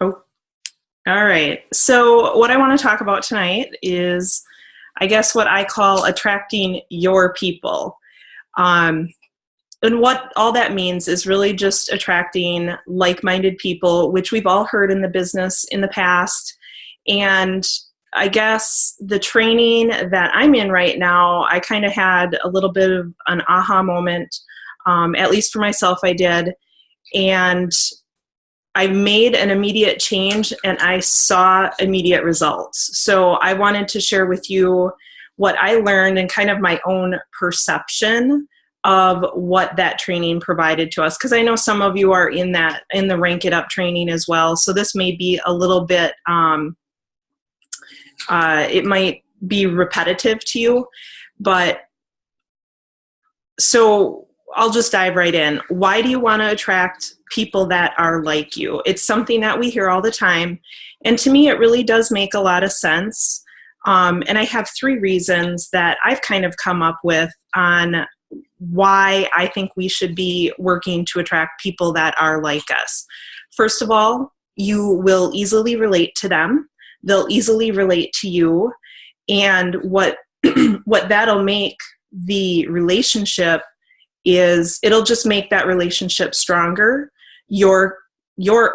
Oh, all right. So what I want to talk about tonight is, I guess, what I call attracting your people. Um, and what all that means is really just attracting like-minded people, which we've all heard in the business in the past. And I guess the training that I'm in right now, I kind of had a little bit of an aha moment, at least for myself, I did. And I made an immediate change and I saw immediate results. So I wanted to share with you what I learned and kind of my own perception of what that training provided to us. Because I know some of you are in the Rank It Up training as well. So this may be a little bit, it might be repetitive to you, but so I'll just dive right in. Why do you want to attract people that are like you? It's something that we hear all the time. And to me, it really does make a lot of sense. And I have 3 reasons that I've kind of come up with on why I think we should be working to attract people that are like us. First of all, you will easily relate to them. They'll easily relate to you. And what that'll make the relationship is it'll just make that relationship stronger. Your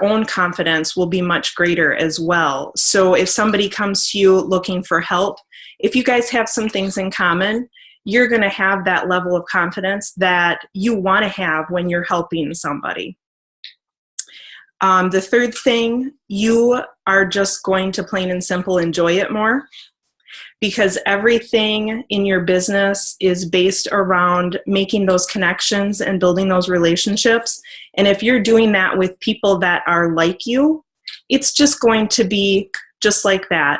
own confidence will be much greater as well. So if somebody comes to you looking for help, if you guys have some things in common, you're going to have that level of confidence that you want to have when you're helping somebody. The third thing, you are just going to plain and simple enjoy it more, because everything in your business is based around making those connections and building those relationships. And if you're doing that with people that are like you, it's just going to be just like that.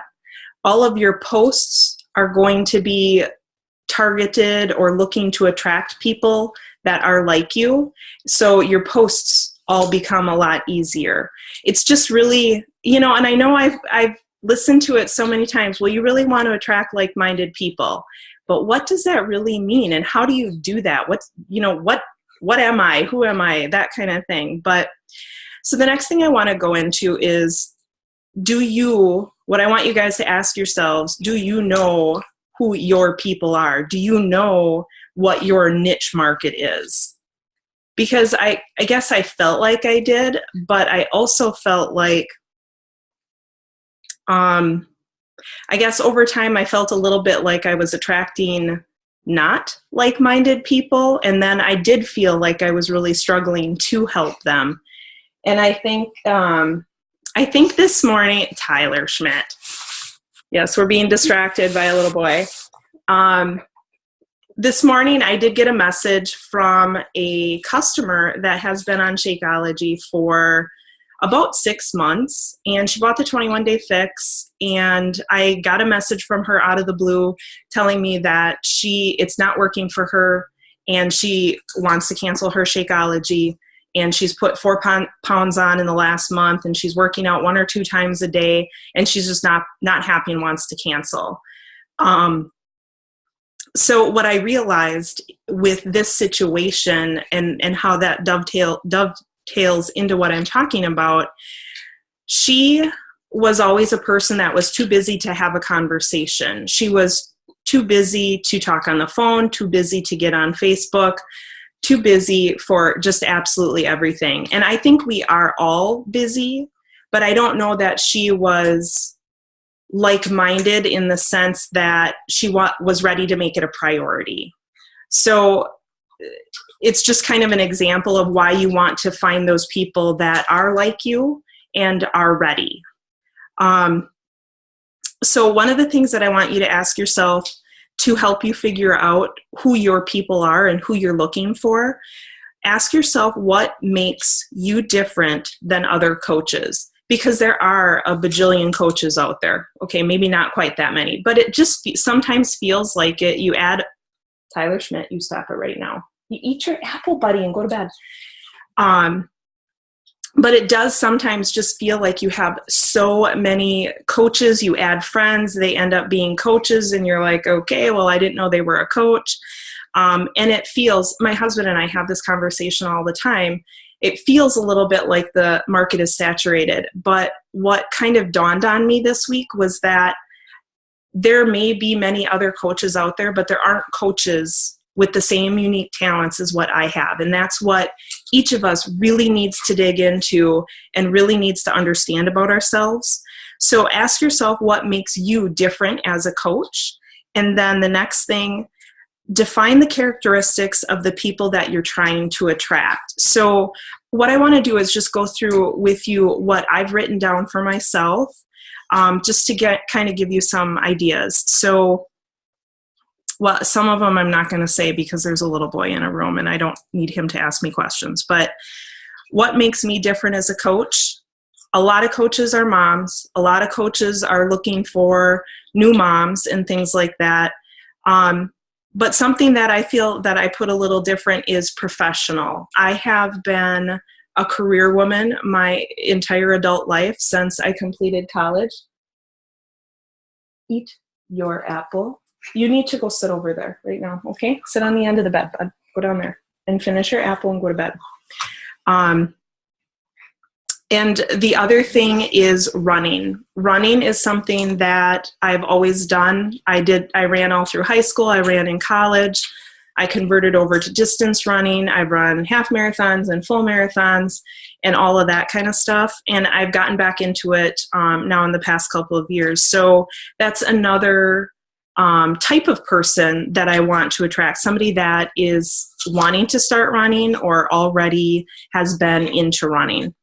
All of your posts are going to be targeted or looking to attract people that are like you. So your posts all become a lot easier. It's just really, and I know I've listened to it so many times. Well, you really want to attract like-minded people, but what does that really mean? And how do you do that? What am I? Who am I? That kind of thing. But so the next thing I want to go into is, what I want you guys to ask yourselves, do you know who your people are? Do you know what your niche market is? Because I guess I felt like I did, but I also felt like, I guess over time I felt a little bit like I was attracting not like-minded people. And then I did feel like I was really struggling to help them. And I think this morning, Tyler Schmidt. Yes, we're being distracted by a little boy. This morning I did get a message from a customer that has been on Shakeology for about 6 months, and she bought the 21-day fix, and I got a message from her out of the blue telling me that it's not working for her and she wants to cancel her Shakeology, and she's put 4 pounds on in the last month, and she's working out 1 or 2 times a day, and she's just not happy and wants to cancel. So what I realized with this situation and how that dovetails into what I'm talking about, she was always a person that was too busy to have a conversation. She was too busy to talk on the phone, too busy to get on Facebook, too busy for just absolutely everything. And I think we are all busy, but I don't know that she was like-minded in the sense that she was ready to make it a priority. So it's just kind of an example of why you want to find those people that are like you and are ready. So one of the things that I want you to ask yourself to help you figure out who your people are and who you're looking for, ask yourself what makes you different than other coaches. Because there are a bajillion coaches out there. Okay, maybe not quite that many, but it just sometimes feels like it. You add, Tyler Schmidt, you stop it right now. You eat your apple, buddy, and go to bed. But it does sometimes just feel like you have so many coaches. You add friends, they end up being coaches, and you're like, okay, well, I didn't know they were a coach. And it feels, my husband and I have this conversation all the time. it feels a little bit like the market is saturated. But what kind of dawned on me this week was that there may be many other coaches out there, but there aren't coaches with the same unique talents as what I have. And that's what each of us really needs to dig into and really needs to understand about ourselves. So ask yourself what makes you different as a coach. And then the next thing, define the characteristics of the people that you're trying to attract. So what I want to do is just go through with you what I've written down for myself, just to give you some ideas. So, well, some of them I'm not going to say because there's a little boy in a room and I don't need him to ask me questions. But what makes me different as a coach? A lot of coaches are moms. A lot of coaches are looking for new moms and things like that. But something that I feel that I put a little different is professional. I have been a career woman my entire adult life since I completed college. Eat your apple. You need to go sit over there right now, okay? Sit on the end of the bed, bud. Go down there and finish your apple and go to bed. And the other thing is running. Running is something that I've always done. I ran all through high school. I ran in college. I converted over to distance running. I've run half marathons and full marathons and all of that kind of stuff. And I've gotten back into it now in the past couple of years. So that's another type of person that I want to attract, somebody that is wanting to start running or already has been into running.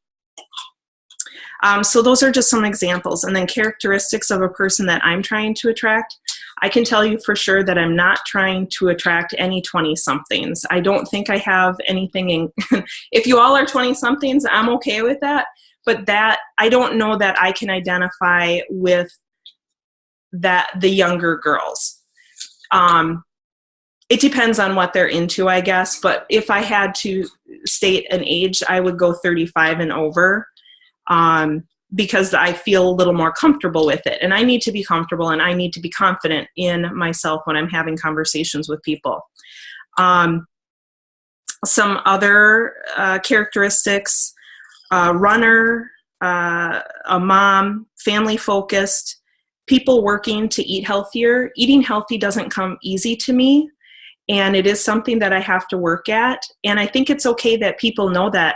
So those are just some examples. And then characteristics of a person that I'm trying to attract. I can tell you for sure that I'm not trying to attract any 20-somethings. I don't think I have anything in, if you all are 20-somethings, I'm okay with that. But that, I don't know that I can identify with the younger girls. It depends on what they're into, I guess. But if I had to state an age, I would go 35 and over. Because I feel a little more comfortable with it. And I need to be comfortable and I need to be confident in myself when I'm having conversations with people. Some other characteristics, runner, a mom, family focused, people working to eat healthier. Eating healthy doesn't come easy to me. And it is something that I have to work at. And I think it's okay that people know that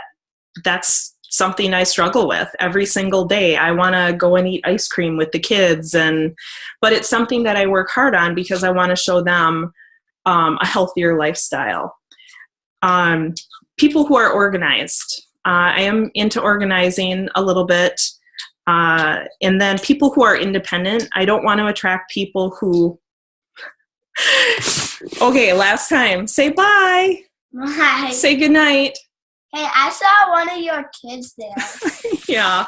that's something I struggle with every single day. I want to go and eat ice cream with the kids, but it's something that I work hard on because I want to show them a healthier lifestyle. People who are organized. I am into organizing a little bit. And then people who are independent. I don't want to attract people who... Okay, last time. Say bye. Bye. Say goodnight. Hey, I saw one of your kids there. Yeah,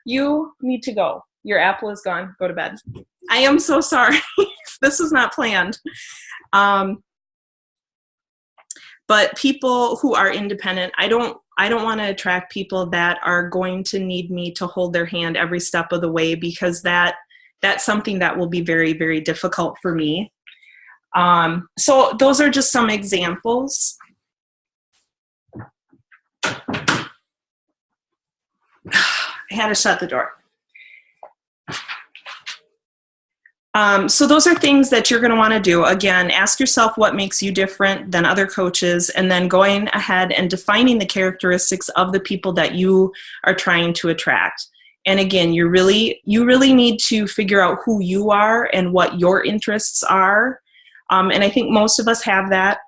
you need to go. Your apple is gone. Go to bed. I am so sorry. This was not planned. But people who are independent, I don't want to attract people that are going to need me to hold their hand every step of the way, because that's something that will be very, very difficult for me. So those are just some examples. I had to shut the door. So those are things that you're going to want to do. Again, ask yourself what makes you different than other coaches, and then going ahead and defining the characteristics of the people that you are trying to attract. And again, you really need to figure out who you are and what your interests are. And I think most of us have that.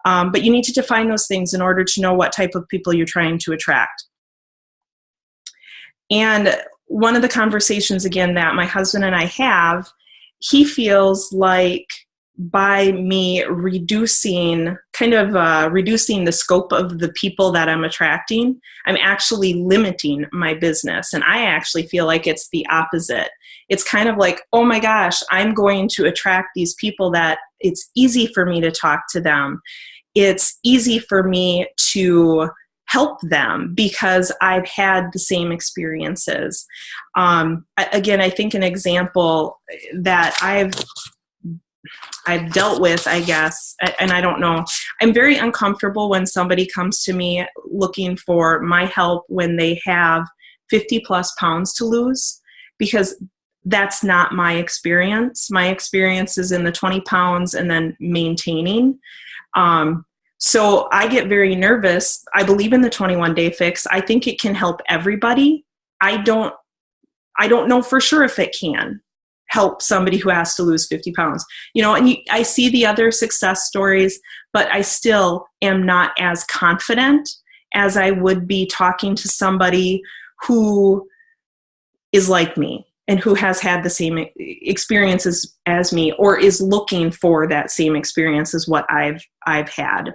But you need to define those things in order to know what type of people you're trying to attract. And one of the conversations, again, that my husband and I have, he feels like by me reducing the scope of the people that I'm attracting, I'm actually limiting my business. And I actually feel like it's the opposite. It's kind of like, oh my gosh, I'm going to attract these people that it's easy for me to talk to them. It's easy for me to help them because I've had the same experiences. Again, I think an example that I've I've dealt with, I guess, and I don't know. I'm very uncomfortable when somebody comes to me looking for my help when they have 50 plus pounds to lose, because that's not my experience. My experience is in the 20 pounds and then maintaining. So I get very nervous. I believe in the 21-day fix. I think it can help everybody. I don't know for sure if it can help somebody who has to lose 50 pounds. And I see the other success stories, but I still am not as confident as I would be talking to somebody who is like me and who has had the same experiences as me, or is looking for that same experience as what I've had.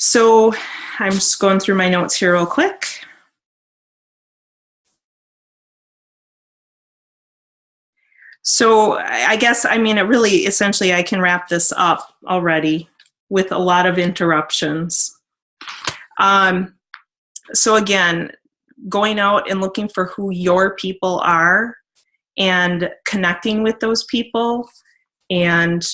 So I'm just going through my notes here real quick. So I guess, it really, essentially, I can wrap this up already with a lot of interruptions. So again, going out and looking for who your people are and connecting with those people and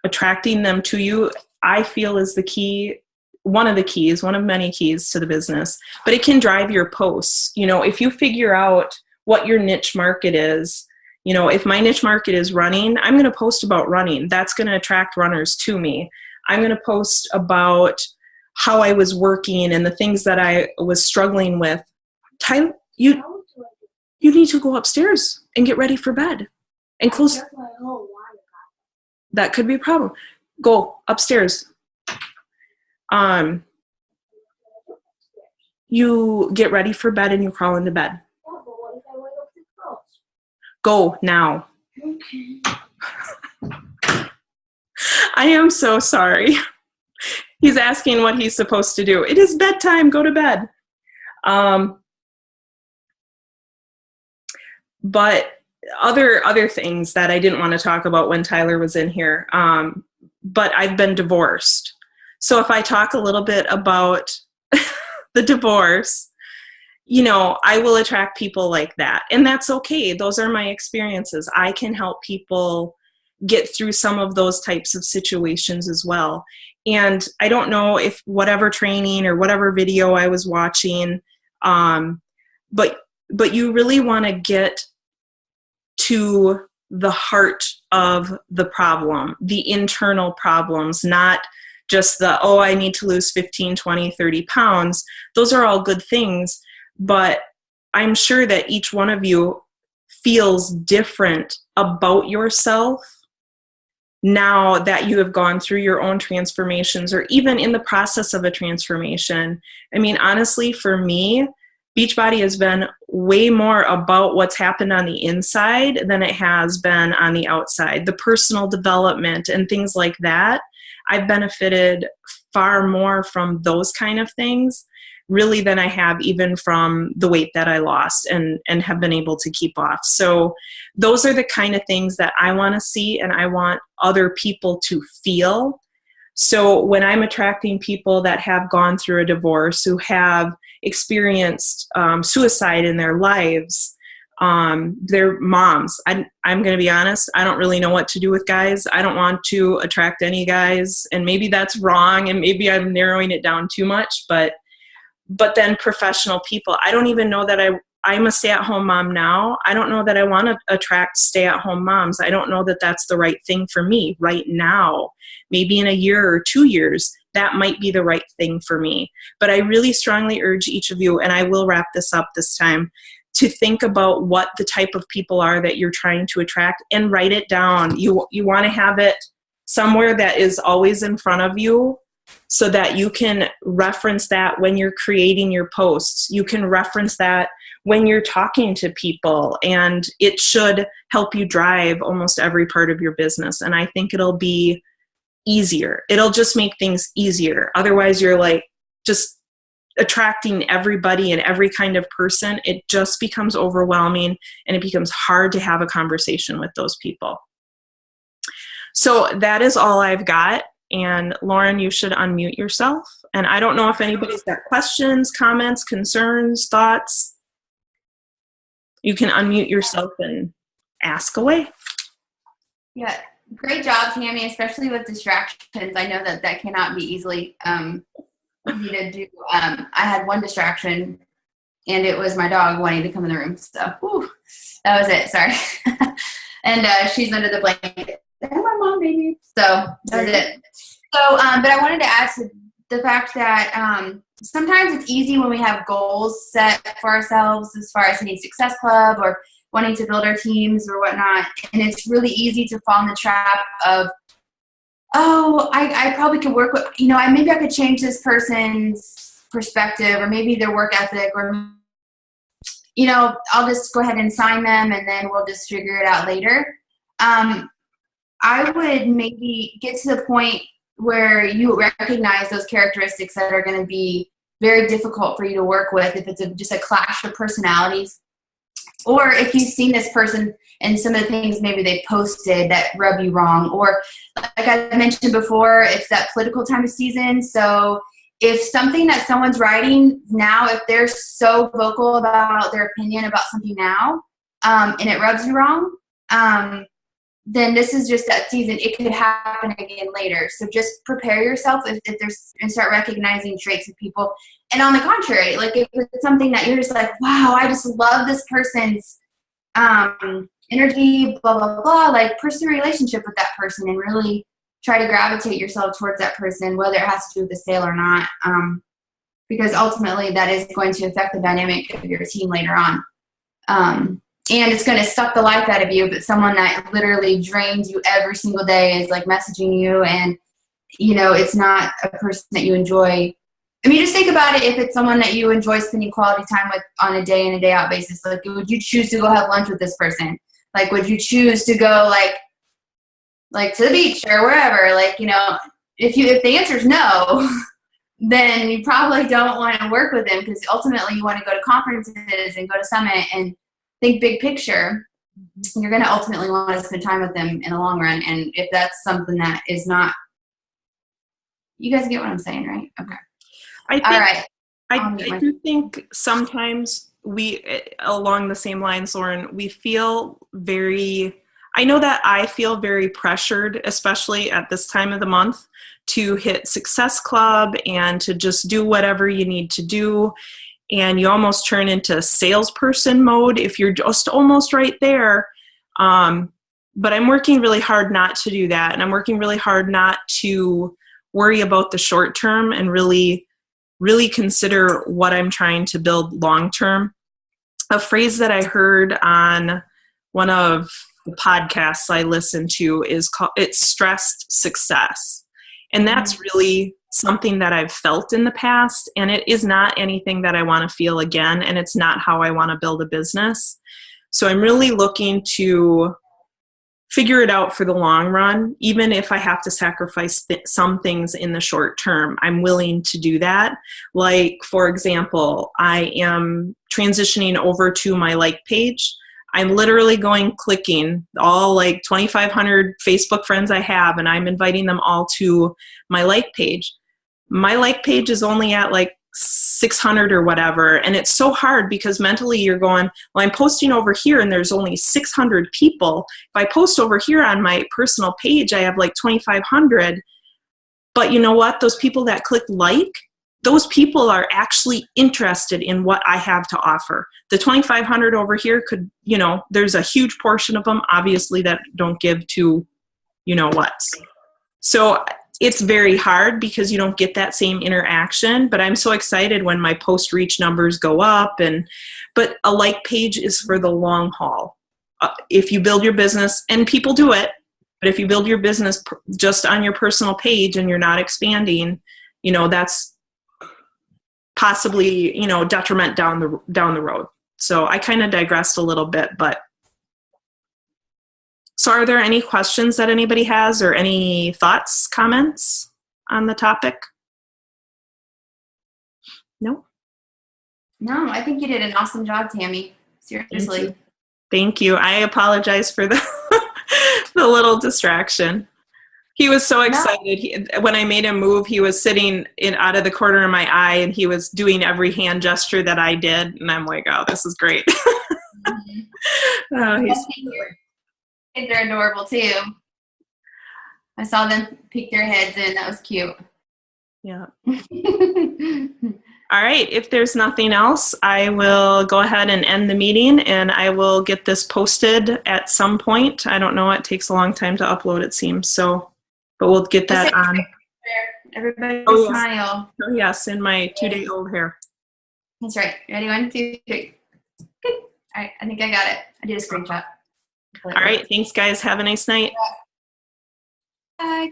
attracting them to you, I feel is the key. One of many keys to the business, but it can drive your posts. If you figure out what your niche market is, if my niche market is running, I'm going to post about running. That's going to attract runners to me. I'm going to post about how I was working and the things that I was struggling with. Tyler, you need to go upstairs and get ready for bed and close. That could be a problem. Go upstairs. You get ready for bed and you crawl into bed. Go now. Okay. I am so sorry. He's asking what he's supposed to do. It is bedtime. Go to bed. But other things that I didn't want to talk about when Tyler was in here. But I've been divorced. So if I talk a little bit about the divorce, I will attract people like that. And that's okay. Those are my experiences. I can help people get through some of those types of situations as well. And I don't know if whatever training or whatever video I was watching, but you really want to get to the heart of the problem, the internal problems, not just I need to lose 15, 20, 30 pounds. Those are all good things, but I'm sure that each one of you feels different about yourself now that you have gone through your own transformations, or even in the process of a transformation. Honestly, for me, Beachbody has been way more about what's happened on the inside than it has been on the outside. The personal development and things like that, I've benefited far more from those kind of things, really, than I have even from the weight that I lost and have been able to keep off. So those are the kind of things that I want to see and I want other people to feel. So when I'm attracting people that have gone through a divorce, who have experienced suicide in their lives, they're moms. I'm going to be honest, I don't really know what to do with guys. I don't want to attract any guys, and maybe that's wrong, and maybe I'm narrowing it down too much, but then professional people. I don't even know that I'm a stay-at-home mom now. I don't know that I want to attract stay-at-home moms. I don't know that that's the right thing for me right now. Maybe in a year or 2 years, that might be the right thing for me. But I really strongly urge each of you, and I will wrap this up this time, to think about what the type of people are that you're trying to attract and write it down. You want to have it somewhere that is always in front of you, so that you can reference that when you're creating your posts. You can reference that when you're talking to people, and it should help you drive almost every part of your business. And I think it'll be easier. It'll just make things easier. Otherwise, you're like just attracting everybody and every kind of person. It just becomes overwhelming, and it becomes hard to have a conversation with those people. So that is all I've got. And Lauren, you should unmute yourself. And I don't know if anybody's got questions, comments, concerns, thoughts. You can unmute yourself and ask away. Yeah, great job, Tammy, especially with distractions. I know that cannot be easy to do. I had one distraction, and it was my dog wanting to come in the room. So that was it. Sorry. And she's under the blanket. And my mom, baby. So that was it. So, but I wanted to add to the fact that sometimes it's easy when we have goals set for ourselves as far as hitting Success Club or wanting to build our teams or whatnot. And it's really easy to fall in the trap of, I probably could work with, maybe I could change this person's perspective or maybe their work ethic or, I'll just go ahead and sign them and then we'll just figure it out later. I would maybe get to the point where you recognize those characteristics that are going to be very difficult for you to work with if it's just a clash of personalities. Or if you've seen this person and some of the things maybe they posted that rub you wrong. Or like I mentioned before, it's that political time of season. So if something that someone's writing now, if they're so vocal about their opinion about something now and it rubs you wrong, then this is just that season. It could happen again later. So just prepare yourself if there's, and start recognizing traits of people. And on the contrary, like if it's something that you're just like, wow, I just love this person's energy, blah, blah, blah, like pursue a relationship with that person and really try to gravitate yourself towards that person, whether it has to do with the sale or not. Because ultimately that is going to affect the dynamic of your team later on. And it's going to suck the life out of you, but someone that literally drains you every single day is like messaging you and, it's not a person that you enjoy. I mean, just think about it. If it's someone that you enjoy spending quality time with on a day in and day out basis, like would you choose to go have lunch with this person? Like, would you choose to go like to the beach or wherever? Like, if the answer is no, then you probably don't want to work with them because ultimately you want to go to conferences and go to Summit and think big picture. You're going to ultimately want to spend time with them in the long run. And if that's something that is not, you guys get what I'm saying, right? Okay. All right. I do think sometimes we, along the same lines, Lauren, we feel I know that I feel very pressured, especially at this time of the month, to hit Success Club and to just do whatever you need to do. And you almost turn into salesperson mode if you're just almost right there. But I'm working really hard not to do that. And I'm working really hard not to worry about the short term and really, really consider what I'm trying to build long term. A phrase that I heard on one of the podcasts I listen to is called, it's stressed success. And that's really something that I've felt in the past, and it is not anything that I want to feel again, and it's not how I want to build a business. So I'm really looking to figure it out for the long run. Even if I have to sacrifice some things in the short term, I'm willing to do that. Like, for example, I am transitioning over to my like page. I'm literally clicking all like 2,500 Facebook friends I have, and I'm inviting them all to my like page. My like page is only at like 600 or whatever. And it's so hard because mentally you're going, well, I'm posting over here and there's only 600 people. If I post over here on my personal page, I have like 2,500. But you know what? Those people that click like, those people are actually interested in what I have to offer. The 2,500 over here could, there's a huge portion of them, obviously, that don't give to, what. So it's very hard because you don't get that same interaction, but I'm so excited when my post reach numbers go up. But a like page is for the long haul. If you build your business, and people do it, but if you build your business just on your personal page and you're not expanding, that's possibly, detriment down the road. So I kind of digressed a little bit, but so are there any questions that anybody has or any thoughts, comments on the topic? No? No, I think you did an awesome job, Tammy. Seriously. Thank you. I apologize for the the little distraction. He was so excited. When I made him move, he was sitting out of the corner of my eye, and he was doing every hand gesture that I did. And I'm like, oh, this is great. Oh, he's Kids are adorable too. I saw them peek their heads in. That was cute. yeah. All right. If there's nothing else, I will go ahead and end the meeting, and I will get this posted at some point. I don't know. It takes a long time to upload, it seems. So, but we'll get that on. Everybody Oh, smile. Oh, yes, in my 2-day-old hair. That's right. Ready? 1, 2, 3. Good. All right. I think I got it. I did a screenshot. All right. Thanks, guys. Have a nice night. Bye.